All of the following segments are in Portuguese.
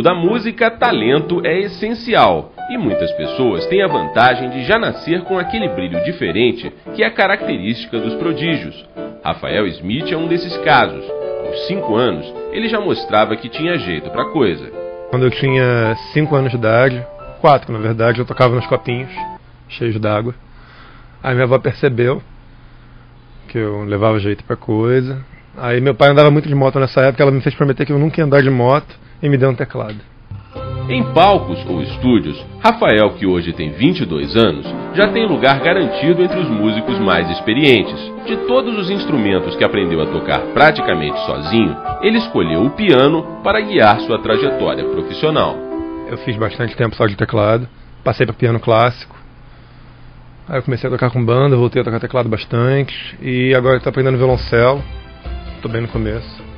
mundo da música, talento é essencial, e muitas pessoas têm a vantagem de já nascer com aquele brilho diferente que é característica dos prodígios. Rafael Smith é um desses casos. Aos 5 anos, ele já mostrava que tinha jeito pra coisa. Quando eu tinha 5 anos de idade, 4 na verdade, eu tocava nos copinhos, cheios d'água. Aí minha avó percebeu que eu levava jeito pra coisa. Aí meu pai andava muito de moto nessa época, ela me fez prometer que eu nunca ia andar de moto e me deu um teclado. Em palcos ou estúdios, Rafael, que hoje tem 22 anos, já tem lugar garantido entre os músicos mais experientes. De todos os instrumentos que aprendeu a tocar praticamente sozinho, ele escolheu o piano para guiar sua trajetória profissional. Eu fiz bastante tempo só de teclado, passei para piano clássico. Aí eu comecei a tocar com banda, voltei a tocar teclado bastante, e agora estou aprendendo violoncelo, estou bem no começo.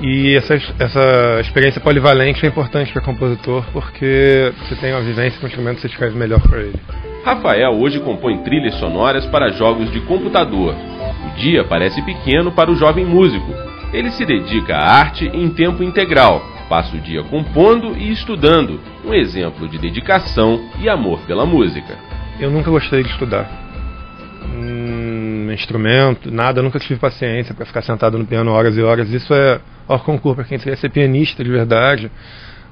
E essa experiência polivalente é importante para compositor, porque você tem uma vivência com o instrumento, você escreve melhor para ele. Rafael hoje compõe trilhas sonoras para jogos de computador. O dia parece pequeno para o jovem músico. Ele se dedica à arte em tempo integral, passa o dia compondo e estudando, um exemplo de dedicação e amor pela música. Eu nunca gostei de estudar instrumento, nada, eu nunca tive paciência para ficar sentado no piano horas e horas. Isso é hors concurso para quem quer ser pianista de verdade.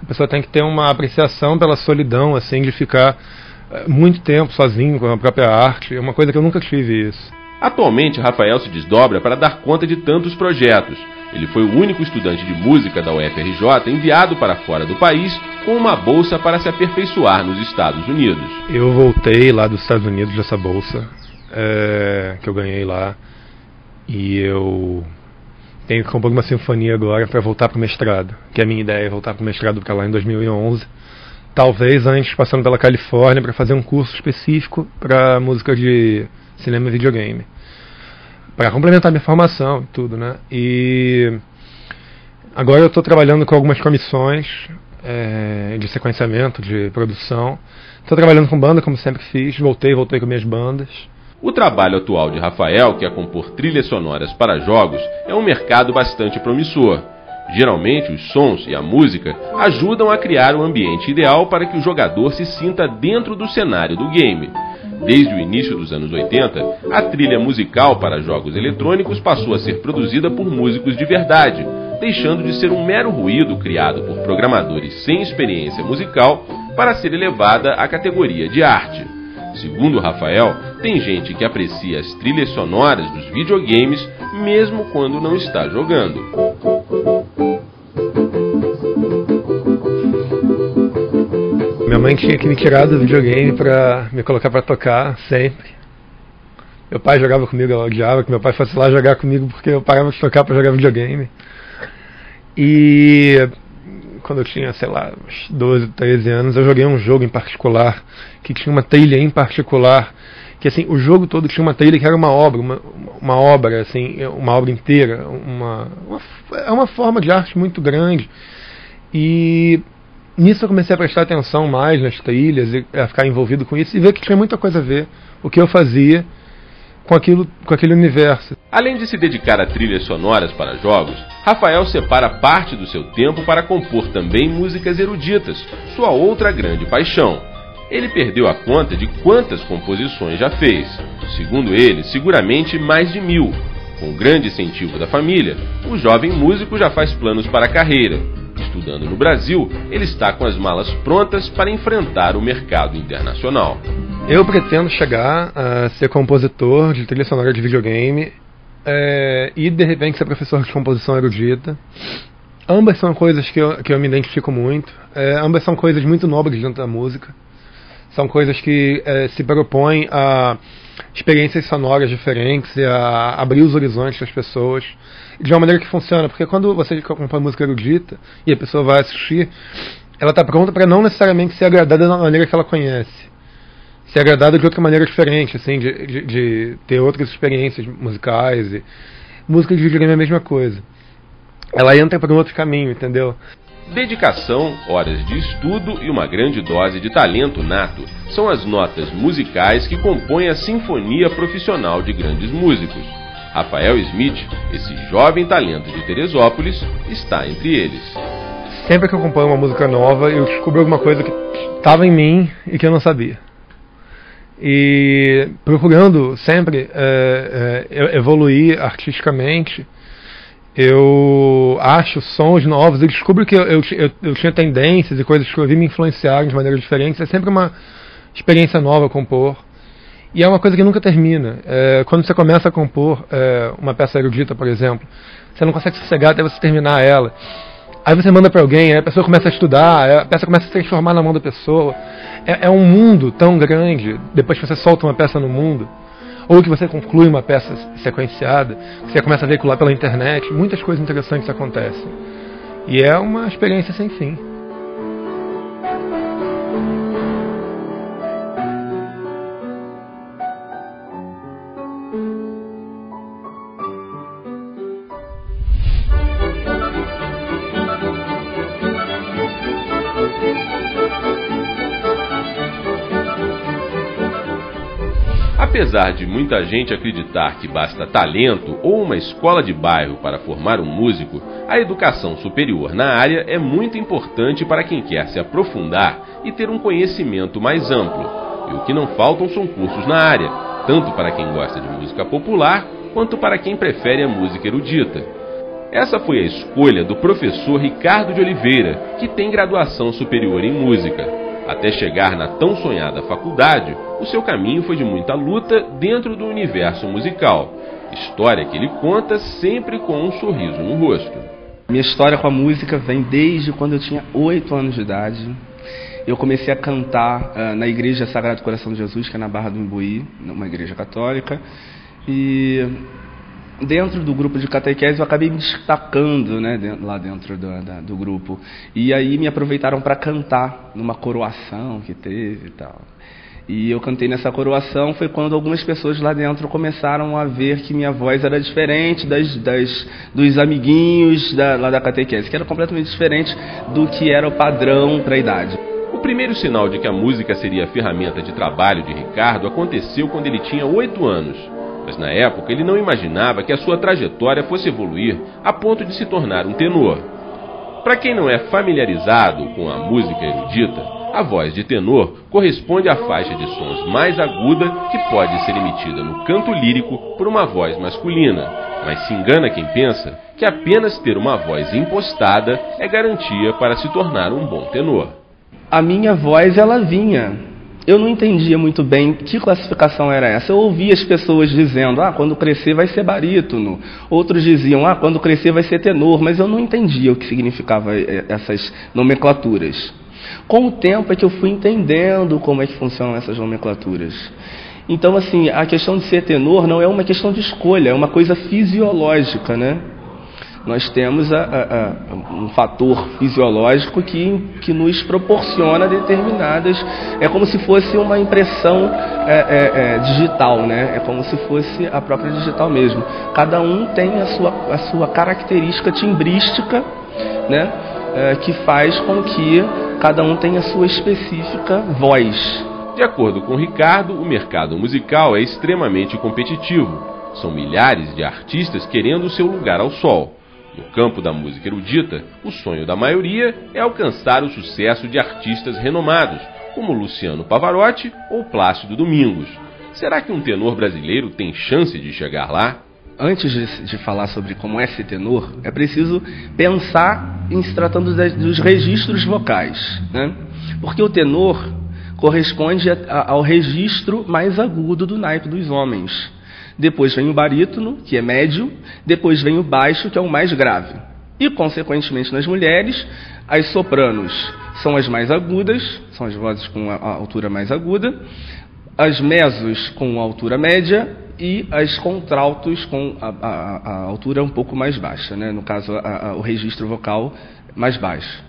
A pessoa tem que ter uma apreciação pela solidão, assim, de ficar muito tempo sozinho com a própria arte. É uma coisa que eu nunca tive isso. Atualmente, Rafael se desdobra para dar conta de tantos projetos. Ele foi o único estudante de música da UFRJ enviado para fora do país com uma bolsa para se aperfeiçoar nos Estados Unidos. Eu voltei lá dos Estados Unidos dessa bolsa que eu ganhei lá, e eu tenho que compor uma sinfonia agora para voltar para o mestrado, que a minha ideia é voltar para o mestrado para lá em 2011, talvez antes passando pela Califórnia para fazer um curso específico para música de cinema e videogame, para complementar minha formação e tudo, né? E agora eu estou trabalhando com algumas comissões de sequenciamento, de produção. Estou trabalhando com banda, como sempre fiz, voltei com minhas bandas. O trabalho atual de Rafael, que é compor trilhas sonoras para jogos, é um mercado bastante promissor. Geralmente, os sons e a música ajudam a criar o ambiente ideal para que o jogador se sinta dentro do cenário do game. Desde o início dos anos 80, a trilha musical para jogos eletrônicos passou a ser produzida por músicos de verdade, deixando de ser um mero ruído criado por programadores sem experiência musical para ser elevada à categoria de arte. Segundo Rafael, tem gente que aprecia as trilhas sonoras dos videogames mesmo quando não está jogando. Minha mãe tinha que me tirar do videogame para me colocar para tocar sempre. Meu pai jogava comigo, ela odiava que meu pai fosse lá jogar comigo porque eu parava de tocar para jogar videogame. E quando eu tinha, sei lá, uns 12, 13 anos, eu joguei um jogo em particular, que tinha uma trilha em particular, que assim, o jogo todo tinha uma trilha que era uma obra, assim, uma obra inteira, é uma forma de arte muito grande. E nisso eu comecei a prestar atenção mais nas trilhas, e a ficar envolvido com isso, e ver que tinha muita coisa a ver o que eu fazia com aquele universo. Além de se dedicar a trilhas sonoras para jogos, Rafael separa parte do seu tempo para compor também músicas eruditas, sua outra grande paixão. Ele perdeu a conta de quantas composições já fez. Segundo ele, seguramente mais de 1000. Com o grande incentivo da família, o jovem músico já faz planos para a carreira. Estudando no Brasil, ele está com as malas prontas para enfrentar o mercado internacional. Eu pretendo chegar a ser compositor de trilha sonora de videogame e de repente ser professor de composição erudita. Ambas são coisas que eu me identifico muito. Ambas são coisas muito nobres dentro da música. São coisas que se propõem a experiências sonoras diferentes e a abrir os horizontes das pessoas de uma maneira que funciona, porque quando você compõe música erudita e a pessoa vai assistir, ela está pronta para não necessariamente ser agradada da maneira que ela conhece, ser agradada de outra maneira diferente, assim, de ter outras experiências musicais. E música de videogame é a mesma coisa, ela entra por um outro caminho, entendeu? Dedicação, horas de estudo e uma grande dose de talento nato são as notas musicais que compõem a sinfonia profissional de grandes músicos. Rafael Smith, esse jovem talento de Teresópolis, está entre eles. sempre que eu componho uma música nova, eu descubro alguma coisa que estava em mim e que eu não sabia. E procurando sempre evoluir artisticamente, eu acho sons novos, eu descubro que eu tinha tendências e coisas que eu vi me influenciarem de maneiras diferentes. É sempre uma experiência nova compor. E é uma coisa que nunca termina. Quando você começa a compor uma peça erudita, por exemplo, você não consegue sossegar até você terminar ela. Aí você manda para alguém, aí a pessoa começa a estudar, a peça começa a se transformar na mão da pessoa. É um mundo tão grande, depois que você solta uma peça no mundo, ou que você conclui uma peça sequenciada, que você começa a veicular pela internet, muitas coisas interessantes acontecem. E é uma experiência sem fim. Apesar de muita gente acreditar que basta talento ou uma escola de bairro para formar um músico, a educação superior na área é muito importante para quem quer se aprofundar e ter um conhecimento mais amplo. E o que não faltam são cursos na área, tanto para quem gosta de música popular, quanto para quem prefere a música erudita. Essa foi a escolha do professor Ricardo de Oliveira, que tem graduação superior em música. Até chegar na tão sonhada faculdade, o seu caminho foi de muita luta dentro do universo musical. História que ele conta sempre com um sorriso no rosto. Minha história com a música vem desde quando eu tinha 8 anos de idade. Eu comecei a cantar na Igreja Sagrado Coração de Jesus, que é na Barra do Imbuí, uma igreja católica. E dentro do grupo de catequese eu acabei me destacando, né, lá dentro do grupo. E aí me aproveitaram para cantar numa coroação que teve e tal. E eu cantei nessa coroação, foi quando algumas pessoas lá dentro começaram a ver que minha voz era diferente dos amiguinhos lá da catequese, que era completamente diferente do que era o padrão para a idade. O primeiro sinal de que a música seria a ferramenta de trabalho de Ricardo aconteceu quando ele tinha 8 anos. Mas na época ele não imaginava que a sua trajetória fosse evoluir a ponto de se tornar um tenor. Para quem não é familiarizado com a música erudita, a voz de tenor corresponde à faixa de sons mais aguda que pode ser emitida no canto lírico por uma voz masculina. Mas se engana quem pensa que apenas ter uma voz impostada é garantia para se tornar um bom tenor. A minha voz, ela vinha. Eu não entendia muito bem que classificação era essa. Eu ouvia as pessoas dizendo, quando crescer vai ser barítono. Outros diziam, quando crescer vai ser tenor. Mas eu não entendia o que significava essas nomenclaturas. Com o tempo é que eu fui entendendo como é que funcionam essas nomenclaturas. Então, assim, a questão de ser tenor não é uma questão de escolha, é uma coisa fisiológica, né? Nós temos um fator fisiológico que nos proporciona determinadas... É como se fosse uma impressão digital, né? É como se fosse a própria digital mesmo. Cada um tem a sua característica timbrística, né? Que faz com que cada um tenha a sua específica voz. De acordo com Ricardo, o mercado musical é extremamente competitivo. São milhares de artistas querendo o seu lugar ao sol. No campo da música erudita, o sonho da maioria é alcançar o sucesso de artistas renomados, como Luciano Pavarotti ou Plácido Domingos. Será que um tenor brasileiro tem chance de chegar lá? Antes de falar sobre como é ser tenor, é preciso pensar em se tratando dos registros vocais, né? Porque o tenor corresponde ao registro mais agudo do naipe dos homens. Depois vem o barítono, que é médio, depois vem o baixo, que é o mais grave. E, consequentemente, nas mulheres, as sopranos são as mais agudas, são as vozes com a altura mais aguda, as mesos com a altura média e as contraltos com a altura um pouco mais baixa, né? No caso, o registro vocal mais baixo.